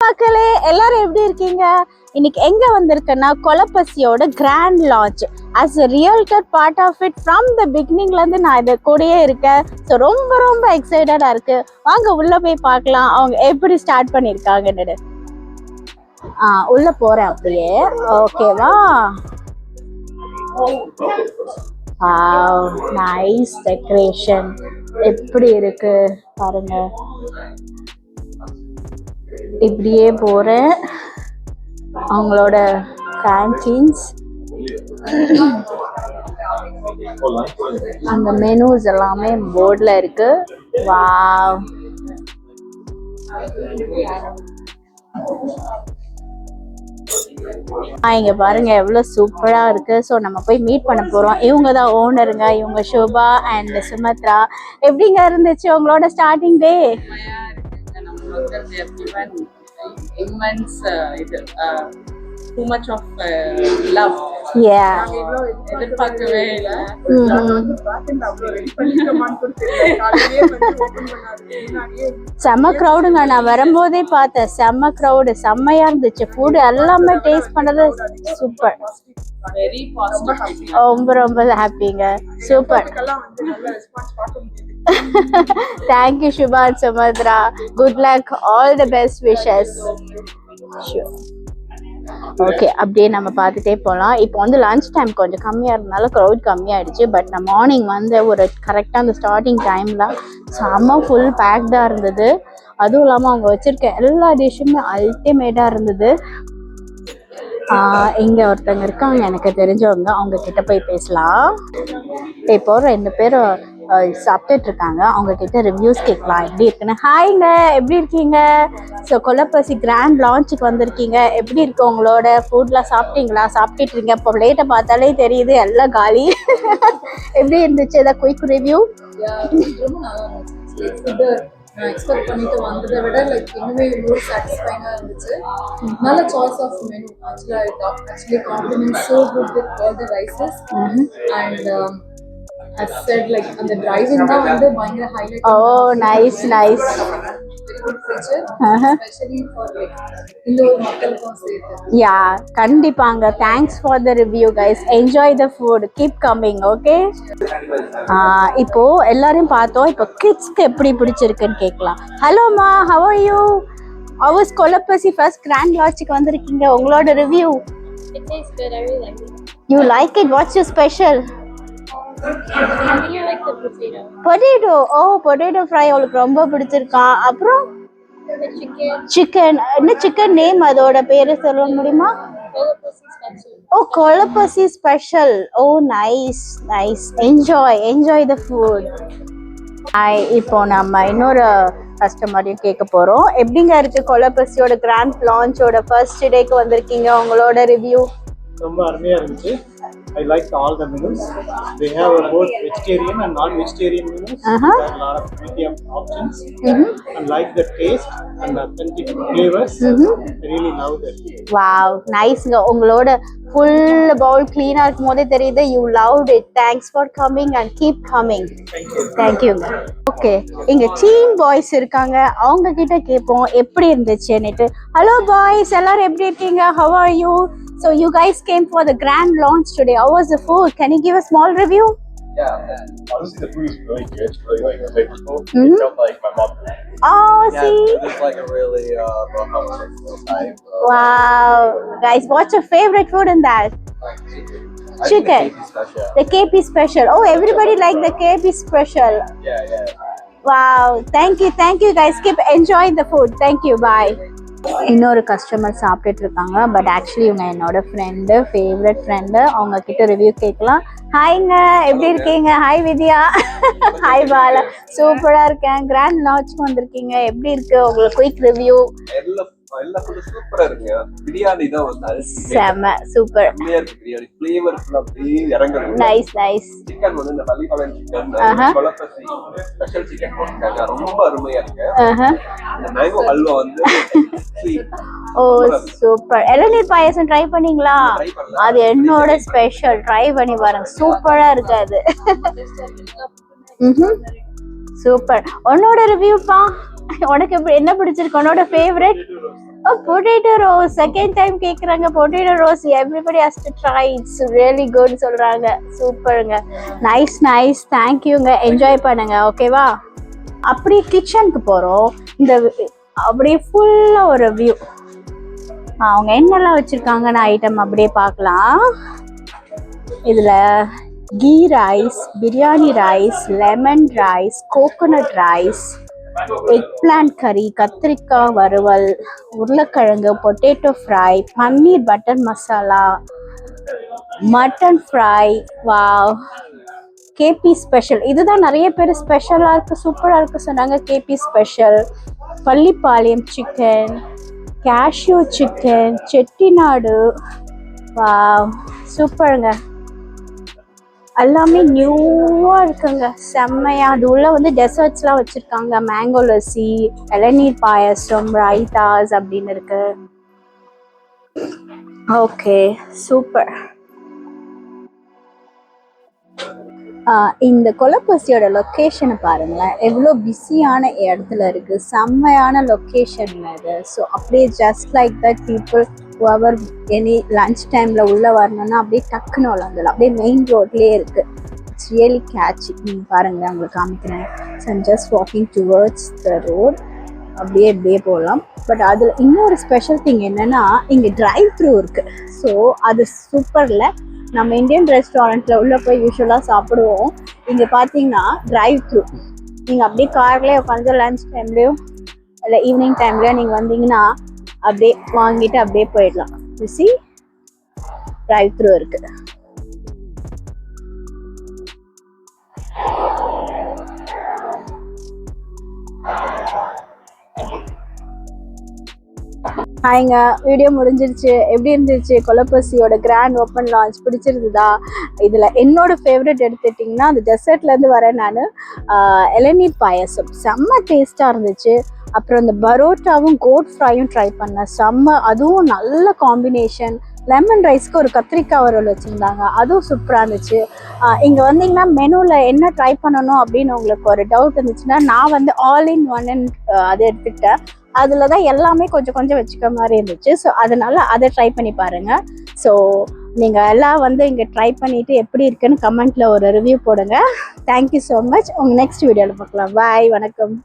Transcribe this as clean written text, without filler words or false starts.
மக்களே எல்லாரும் எப்படி இருக்கீங்க? இன்னைக்கு எங்க வந்திருக்கேன்னா கொலப்பசியோட grand launch as a realtor part of it from the beginningல இருந்து நான் இது கூடயே இருக்கேன். ஸோ ரொம்ப ரொம்ப எக்ஸைட்டடா இருக்கு. வாங்க உள்ள போய் பார்க்கலாம் அவங்க எப்படி ஸ்டார்ட் பண்ணிருக்காங்கன்னு. உள்ள போறேன் அப்படியே. ஓகேவா? நைஸ் டெக்கரேஷன் எப்படி இருக்கு பாருங்க. இப்படியே போறேன். அவங்களோட கேன்டீன்ஸ், அந்த மெனூஸ் எல்லாமே போர்ட்ல இருக்கு. வாவ், இங்க பாருங்க எவ்வளவு சூப்பரா இருக்கு. ஸோ நம்ம போய் மீட் பண்ண போறோம். இவங்க தான் ஓனருங்க. இவங்க ஷோபா அண்ட் சுமத்ரா. எப்படிங்க இருந்துச்சு உங்களோட starting day? Too much of love. Yeah. எதிர்பார்க்கவே இல்ல. செம்ம க்ரௌடுங்க. நான் வரும்போதே பார்த்தேன், செம்ம க்ரௌடு, செம்மையா இருந்துச்சு. ஃபுட் எல்லாமே டேஸ்ட் பண்ணது சூப்பர். Very positive. ரொம்ப ரொம்ப ஹாப்பிங்க. Super. Thank you Shubha and Sumadra. Good luck, all the best wishes. Sure. Okay, அப்படியே நம்ம பார்த்துட்டே போகலாம். இப்போ வந்து லன்ச் டைம் கொஞ்சம் கம்மியாக இருந்தனால க்ரௌட் கம்மியாகிடுச்சு. பட் நான் மார்னிங் வந்து ஒரு கரெக்டாக அந்த ஸ்டார்டிங் டைமில் செம்ம ஃபுல் பேக்டாக இருந்தது. அதுவும் இல்லாமல் அவங்க வச்சுருக்க எல்லா டிஷ்ஷுமே அல்டிமேட்டாக இருந்தது. இங்கே ஒருத்தவங்க இருக்காங்க எனக்கு தெரிஞ்சவங்க, அவங்க கிட்ட போய் பேசலாம். இப்போ 2 பேரும் சாப்பிட்டுட்டு இருக்காங்க. அவங்க கிட்ட ரிவ்யூஸ் கேட்கலாம் எப்படி இருக்குன்னு. ஹாய்ங்க, எப்படி இருக்கீங்க? ஸோ கொலப்பசி கிராண்ட் லான்ச்சுக்கு வந்திருக்கீங்க. எப்படி இருக்கு உங்களோட ஃபுட்லாம்? சாப்பிட்டீங்களா? சாப்பிட்டுட்டு இருக்கீங்க. இப்போ லேட்டை பார்த்தாலே தெரியுது எல்லாம் காலி. எப்படி இருந்துச்சு? ஏதாவது குயிக் ரிவ்யூ? ரொம்ப நல்லா இருந்துச்சு. நான் எக்ஸ்பெக்ட் பண்ணிட்டு வந்ததை விட இன்னுமே மோர் சாட்டிஸ்ஃபைங்காக இருந்துச்சு. நல்ல choice of menu. Actually compliment so good with all the rices and as said அந்த driving தான் வந்து பயங்கர highlight. Oh, nice. Very good feature, especially for இந்த ஒரு மக்களுக்கும் சேர்த்து. Yeah, கண்டிப்பாங்க. Thanks for the review guys. Enjoy the food. Keep coming, okay? இப்போ எல்லாரையும் பார்த்தோம். இப்போ கிட்ஸ்க்கு எப்படி பிடிச்சிருக்குன்னு கேட்கலாம். ஹலோமா, how are you? How was Kolapasi first grand லான்ச்சுக்கு வந்திருக்கீங்க? உங்களோட review? It tastes good. I really like it. You like it? What's your special? I think I like the potato. Potato. Oh, potato fry உங்களுக்கு ரொம்ப பிடிச்சிருக்கா? அப்புறம் The chicken. Chicken. என்ன chicken name? அதோட பேரு சொல்ல முடியுமா? Colopasi special. Oh, Kolapasi special. Oh, nice. Enjoy the food. இப்போ நம்ம இன்னொரு கஸ்டமரையும் கேட்க போறோம். எப்படிங்க இருக்கு கொலப்பசியோட கிராண்ட் லான்ச்சோட ஃபர்ஸ்ட் டேக்கு வந்திருக்கீங்க? உங்களோட ரிவ்யூ? ரொம்ப அருமையா இருந்துச்சு. I liked all the menus. They have both vegetarian and non-vegetarian menus. There are a lot of medium options. I like the taste and authentic flavors. I really loved it. Wow, niceங்க. உங்களோட full bowl clean இருக்கும் போதே தெரியுது you loved it. Thanks for coming and keep coming. Thank you. Okay, இங்க team boys இருக்காங்க. அவங்க கிட்ட கேட்போம் எப்படி இருந்துச்சுன்னு. ஹலோ பாய்ஸ், எல்லாரும் எப்படி இருக்கீங்க? How are you? So you guys came for the grand launch today. How was the food? Can you give a small review? Yeah, honestly, the food is really good. It's really flavorful. It felt like my mom. Oh, Yeah, see. it was like a really well type. Wow. Guys, what's your favorite food in that? Chicken. The KP special. Oh, everybody like the KP special. Yeah. Wow. Thank you guys. Keep enjoying the food. Thank you. Bye. இன்னொரு customer சாப்பிட்டுட்டு இருக்காங்க. But actually இவங்க என்னோட favourite friend. அவங்க கிட்ட review கேட்கலாம். ஹாய்ங்க, எப்படி இருக்கீங்க? ஹாய் வித்யா. ஹாய் பாலா. சூப்பரா இருக்கேன். கிராண்ட் லான்ச்சுக்கு வந்திருக்கீங்க. எப்படி இருக்கு உங்களுக்கு? Quick review. எல்லா ஃபுட் சூப்பரா இருக்கு. பிரியாணி தான் வந்து செம சூப்பர். பிரியாணி ஃப்ளேவர் ஃபுல்லா அப்படியே இறங்குது. நைஸ். சிக்கன் வந்து இந்த பள்ளிப்பாளையம் சிக்கன் கொலப்பசி ஸ்பெஷல் சிக்கன் போட்டுருக்காங்க. ரொம்ப அருமையா இருக்கு. இந்த மேங்கோ ஹல்வா வந்து ஓ சூப்பர். இளநீர் பாயாசம் ட்ரை பண்ணீங்களா? அது என்னோட ஸ்பெஷல். ட்ரை பண்ணி பாருங்க, சூப்பரா இருக்கு அது. சூப்பர். உன்னோட ரிவ்யூப்பா? உனக்கு என்ன பிடிச்சிருக்கு? உன்னோட favourite? Oh, potato roast. Second time கேக்குறாங்க potato roast. Everybody has to try. It's really good சொல்றாங்க. சூப்பருங்க. Nice. Thank youங்க. என்ஜாய் பண்ணுங்க. ஓகேவா? அப்படியே கிச்சனுக்கு போறோம். இந்த அப்படியே ஃபுல்லா ஒரு வியூ. அவங்க என்னெல்லாம் வச்சிருக்காங்கன்னு ஐட்டம் அப்படியே பார்க்கலாம். இதுல ghee rice, biryani rice, lemon rice, coconut rice, eggplant கறி, கத்திரிக்காய் வறுவல், உருளைக்கிழங்கு, potato fry, paneer butter masala, mutton fry, wow, KP special. இதுதான் நிறைய பேர் ஸ்பெஷலாக இருக்குது, சூப்பராக இருக்குது சொன்னாங்க. KP special, Pallipalayam chicken, cashew chicken, Chettinad, wow சூப்பருங்க. எல்லாமே நியூவாக இருக்குங்க, செம்மையா. அது உள்ள வந்து டெசர்ட்ஸ்லாம் வச்சுருக்காங்க. மேங்கோ லஸ்ஸி, இளநீர் பாயசம், ரைத்தாஸ் அப்படின்னு இருக்கு. Okay super. இந்த கொலப்பசியோட லொக்கேஷனை பாருங்களேன், எவ்வளோ பிஸியான இடத்துல இருக்குது, செம்மையான லொக்கேஷன்ல இது. ஸோ அப்படியே just like that people whoever any lunch டைமில் உள்ளே வரணும்னா அப்படியே டக்குன்னு வந்துடலாம். அப்படியே மெயின் ரோட்லேயே இருக்குது. It's really catchy. நீங்கள் பாருங்களேன், உங்களுக்கு காமிக்கிறேன். So I'm just walking towards the road. அப்படியே போகலாம். பட் அதில் இன்னொரு ஸ்பெஷல் திங் என்னென்னா, இங்கே டிரைவ் த்ரூ இருக்குது. ஸோ அது சூப்பரில். நம்ம இந்தியன் ரெஸ்டாரண்ட்டில் உள்ளே போய் யூஸ்வலாக சாப்பிடுவோம். இங்கே பார்த்தீங்கன்னா டிரைவ் த்ரூ. நீங்கள் அப்படியே கார்லேயே உட்காந்து லன்ச் டைம்லேயோ இல்லை ஈவினிங் டைம்லேயோ நீங்கள் வந்தீங்கன்னா அப்படியே வாங்கிட்டு அப்படியே போயிடலாம். யூசி டிரைவ் த்ரூ இருக்குது. ஹாய்ங்க, வீடியோ முடிஞ்சிருச்சு. எப்படி இருந்துச்சு கொலப்பசியோட கிராண்ட் ஓப்பன் லான்ச்? பிடிச்சிருந்ததா? இதில் என்னோட ஃபேவரட் எடுத்துட்டிங்கன்னா அந்த டெசர்ட்லேருந்து வரேன் நான். இளநீர் பாயசம் செம்ம டேஸ்ட்டாக இருந்துச்சு. அப்புறம் இந்த பரோட்டாவும் கோட் ஃப்ரையும் ட்ரை பண்ணேன், செம்ம. அதுவும் நல்ல காம்பினேஷன். லெமன் ரைஸ்க்கு ஒரு கத்திரிக்காய் வறுவல் வச்சுருந்தாங்க, அதுவும் சூப்பராக இருந்துச்சு. இங்கே வந்தீங்கன்னா மெனுவில் என்ன ட்ரை பண்ணணும் அப்படின்னு உங்களுக்கு ஒரு டவுட் இருந்துச்சுன்னா, நான் வந்து ஆல் இன் ஒன்னு அதை எடுத்துக்கிட்டேன். அதில் தான் எல்லாமே கொஞ்சம் வச்சுக்க மாதிரி இருந்துச்சு. ஸோ அதனால் அதை ட்ரை பண்ணி பாருங்கள். ஸோ நீங்கள் எல்லாம் வந்து இங்கே ட்ரை பண்ணிவிட்டு எப்படி இருக்குன்னு கமெண்ட்டில் ஒரு ரிவ்யூ போடுங்க. Thank you so much. உங்கள் நெக்ஸ்ட் வீடியோவில் பார்க்கலாம். பாய், வணக்கம்.